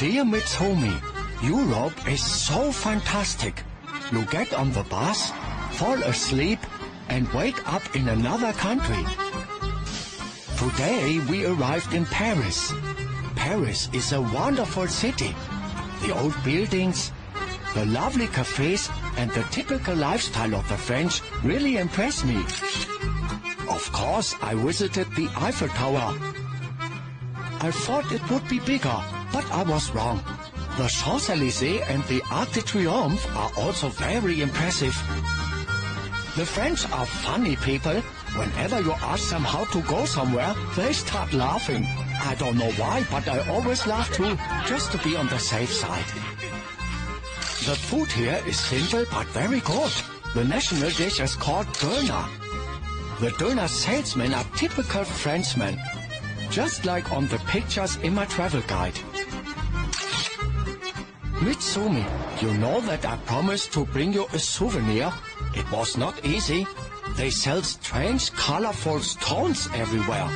Dear Mitsumi, Europe is so fantastic. You get on the bus, fall asleep, and wake up in another country. Today we arrived in Paris. Paris is a wonderful city. The old buildings, the lovely cafes, and the typical lifestyle of the French really impress me. Of course, I visited the Eiffel Tower. I thought it would be bigger, but I was wrong. The Champs-Élysées and the Arc de Triomphe are also very impressive. The French are funny people. Whenever you ask them how to go somewhere, they start laughing. I don't know why, but I always laugh too, just to be on the safe side. The food here is simple but very good. The national dish is called döner. The döner salesmen are typical Frenchmen, just like on the pictures in my travel guide. Mitsumi, you know that I promised to bring you a souvenir? It was not easy. They sell strange, colorful stones everywhere.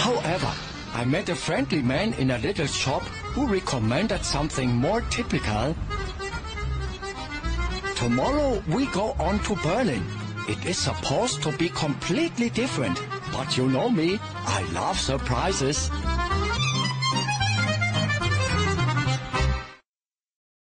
However, I met a friendly man in a little shop who recommended something more typical. Tomorrow we go on to Berlin. It is supposed to be completely different, but you know me, I love surprises.